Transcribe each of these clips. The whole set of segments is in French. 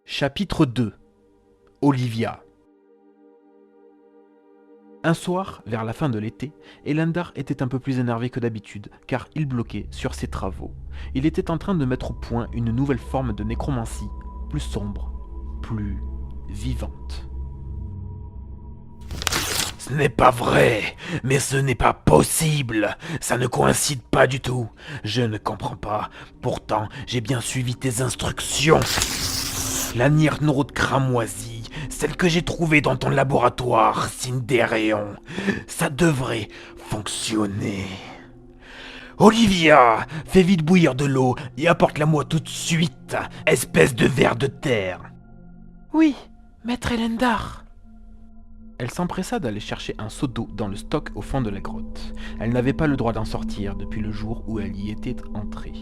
Chapitre 2. Olivia. Un soir, vers la fin de l'été, Elendar était un peu plus énervé que d'habitude, car il bloquait sur ses travaux. Il était en train de mettre au point une nouvelle forme de nécromancie, plus sombre, plus vivante. Ce n'est pas vrai, mais ce n'est pas possible. Ça ne coïncide pas du tout. Je ne comprends pas. Pourtant, j'ai bien suivi tes instructions. La Nirnaud cramoisie, celle que j'ai trouvée dans ton laboratoire, Cindéréon, ça devrait fonctionner. Olivia, fais vite bouillir de l'eau et apporte-la-moi tout de suite, espèce de ver de terre. Oui, maître Elendar. Elle s'empressa d'aller chercher un seau d'eau dans le stock au fond de la grotte. Elle n'avait pas le droit d'en sortir depuis le jour où elle y était entrée.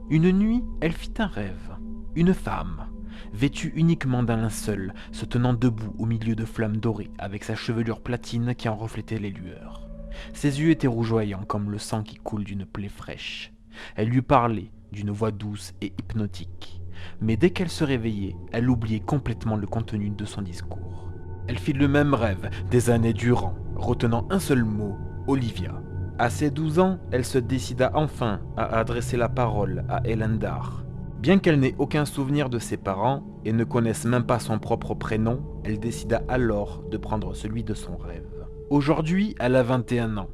Une nuit, elle fit un rêve. Une femme, vêtue uniquement d'un linceul, se tenant debout au milieu de flammes dorées, avec sa chevelure platine qui en reflétait les lueurs. Ses yeux étaient rougeoyants comme le sang qui coule d'une plaie fraîche. Elle lui parlait d'une voix douce et hypnotique. Mais dès qu'elle se réveillait, elle oubliait complètement le contenu de son discours. Elle fit le même rêve des années durant, retenant un seul mot, Olivia. À ses 12 ans, elle se décida enfin à adresser la parole à Elendar. Bien qu'elle n'ait aucun souvenir de ses parents et ne connaisse même pas son propre prénom, elle décida alors de prendre celui de son rêve. Aujourd'hui, elle a 21 ans.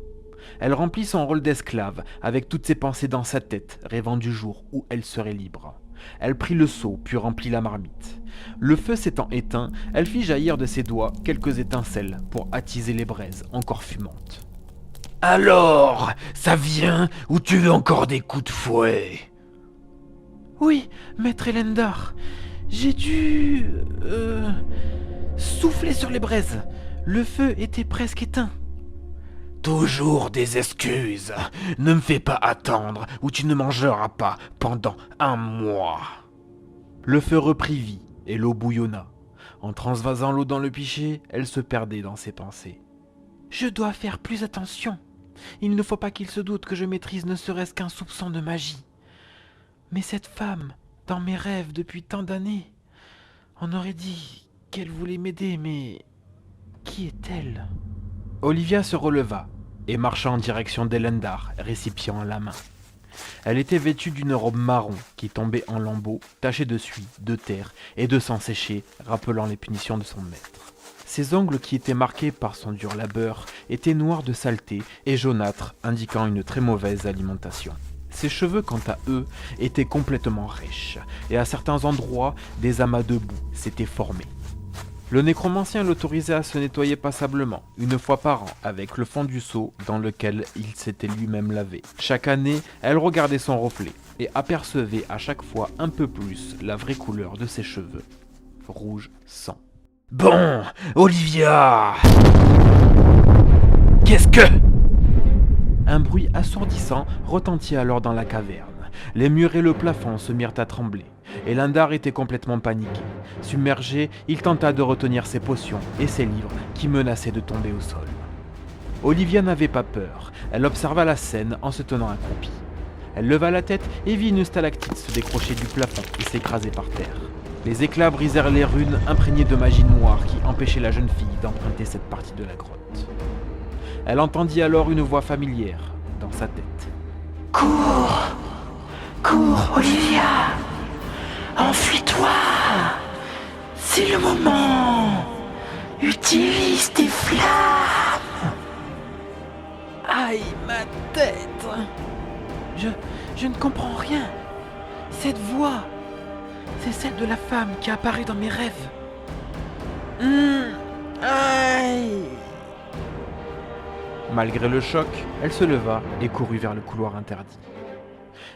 Elle remplit son rôle d'esclave avec toutes ses pensées dans sa tête, rêvant du jour où elle serait libre. Elle prit le seau, puis remplit la marmite. Le feu s'étant éteint, elle fit jaillir de ses doigts quelques étincelles pour attiser les braises encore fumantes. Alors, ça vient ou tu veux encore des coups de fouet? Oui, maître Elendar. J'ai dû... souffler sur les braises. Le feu était presque éteint. Toujours des excuses. Ne me fais pas attendre ou tu ne mangeras pas pendant un mois. Le feu reprit vie et l'eau bouillonna. En transvasant l'eau dans le pichet, elle se perdait dans ses pensées. Je dois faire plus attention. Il ne faut pas qu'il se doute que je maîtrise ne serait-ce qu'un soupçon de magie. Mais cette femme, dans mes rêves depuis tant d'années, on aurait dit qu'elle voulait m'aider, mais qui est-elle? Olivia se releva et marcha en direction d'Elendar, récipient à la main. Elle était vêtue d'une robe marron qui tombait en lambeaux, tachée de suie, de terre et de sang séché, rappelant les punitions de son maître. Ses ongles qui étaient marqués par son dur labeur étaient noirs de saleté et jaunâtres, indiquant une très mauvaise alimentation. Ses cheveux, quant à eux, étaient complètement rêches, et à certains endroits, des amas de boue s'étaient formés. Le nécromancien l'autorisait à se nettoyer passablement, une fois par an, avec le fond du seau dans lequel il s'était lui-même lavé. Chaque année, elle regardait son reflet, et apercevait à chaque fois un peu plus la vraie couleur de ses cheveux. Rouge sang. Bon, Olivia! Qu'est-ce que... Un bruit assourdissant retentit alors dans la caverne. Les murs et le plafond se mirent à trembler. Elendar était complètement paniqué. Submergé, il tenta de retenir ses potions et ses livres qui menaçaient de tomber au sol. Olivia n'avait pas peur. Elle observa la scène en se tenant accroupie. Elle leva la tête et vit une stalactite se décrocher du plafond et s'écraser par terre. Les éclats brisèrent les runes imprégnées de magie noire qui empêchaient la jeune fille d'emprunter cette partie de la grotte. Elle entendit alors une voix familière dans sa tête. Cours! Cours, Olivia! Enfuis-toi! C'est le moment! Utilise tes flammes! Aïe, ma tête! Je ne comprends rien. Cette voix, c'est celle de la femme qui apparaît dans mes rêves. Aïe! Malgré le choc, elle se leva et courut vers le couloir interdit.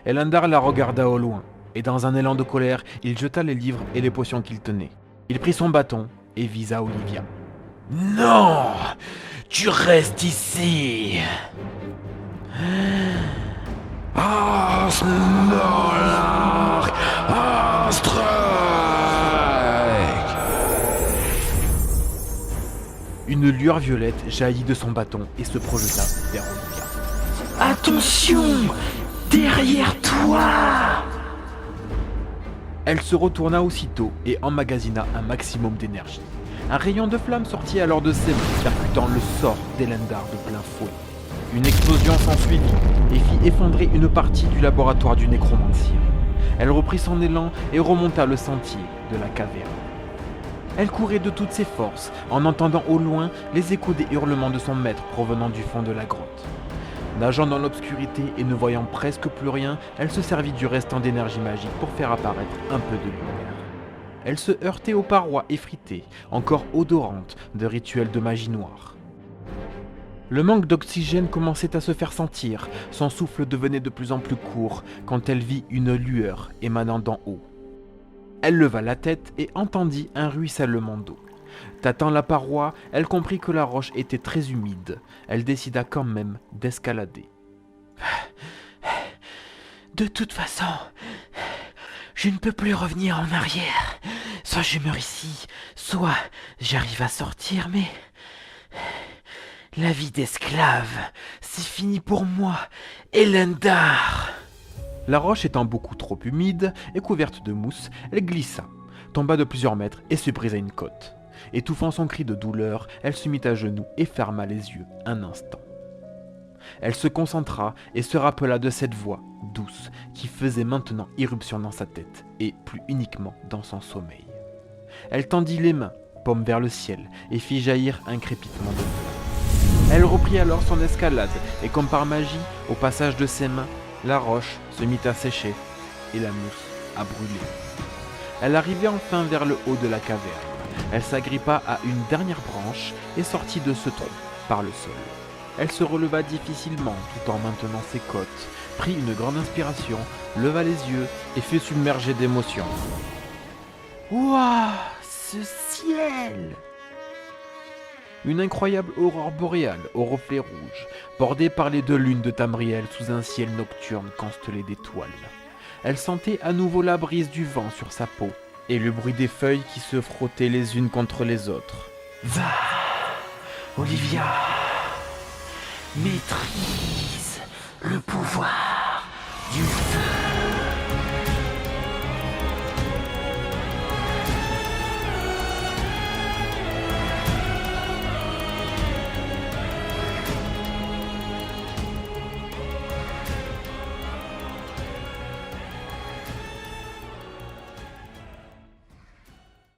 Elendar la regarda au loin, et dans un élan de colère, il jeta les livres et les potions qu'il tenait. Il prit son bâton et visa Olivia. Non! Tu restes ici! Une lueur violette jaillit de son bâton et se projeta vers Olivia. Attention! Derrière toi! Elle se retourna aussitôt et emmagasina un maximum d'énergie. Un rayon de flamme sortit alors de ses mains, percutant le sort d'Elendar de plein fouet. Une explosion s'ensuivit et fit effondrer une partie du laboratoire du nécromancien. Elle reprit son élan et remonta le sentier de la caverne. Elle courait de toutes ses forces, en entendant au loin les échos des hurlements de son maître provenant du fond de la grotte. Nageant dans l'obscurité et ne voyant presque plus rien, elle se servit du restant d'énergie magique pour faire apparaître un peu de lumière. Elle se heurtait aux parois effritées, encore odorantes de rituels de magie noire. Le manque d'oxygène commençait à se faire sentir, son souffle devenait de plus en plus court quand elle vit une lueur émanant d'en haut. Elle leva la tête et entendit un ruissellement d'eau. Tâtant la paroi, elle comprit que la roche était très humide. Elle décida quand même d'escalader. De toute façon, je ne peux plus revenir en arrière. Soit je meurs ici, soit j'arrive à sortir, mais... La vie d'esclave, c'est fini pour moi, Elendar. La roche étant beaucoup trop humide et couverte de mousse, elle glissa, tomba de plusieurs mètres et se brisa une côte. Étouffant son cri de douleur, elle se mit à genoux et ferma les yeux un instant. Elle se concentra et se rappela de cette voix douce qui faisait maintenant irruption dans sa tête et plus uniquement dans son sommeil. Elle tendit les mains, paume vers le ciel, et fit jaillir un crépitement de feu. Elle reprit alors son escalade et comme par magie, au passage de ses mains, la roche se mit à sécher et la mousse à brûler. Elle arrivait enfin vers le haut de la caverne. Elle s'agrippa à une dernière branche et sortit de ce trou par le sol. Elle se releva difficilement tout en maintenant ses côtes, prit une grande inspiration, leva les yeux et fut submergée d'émotion. Ouah, ce ciel! Une incroyable aurore boréale aux reflets rouges, bordée par les deux lunes de Tamriel sous un ciel nocturne constellé d'étoiles. Elle sentait à nouveau la brise du vent sur sa peau et le bruit des feuilles qui se frottaient les unes contre les autres. Va, Olivia, maîtrise le pouvoir du feu.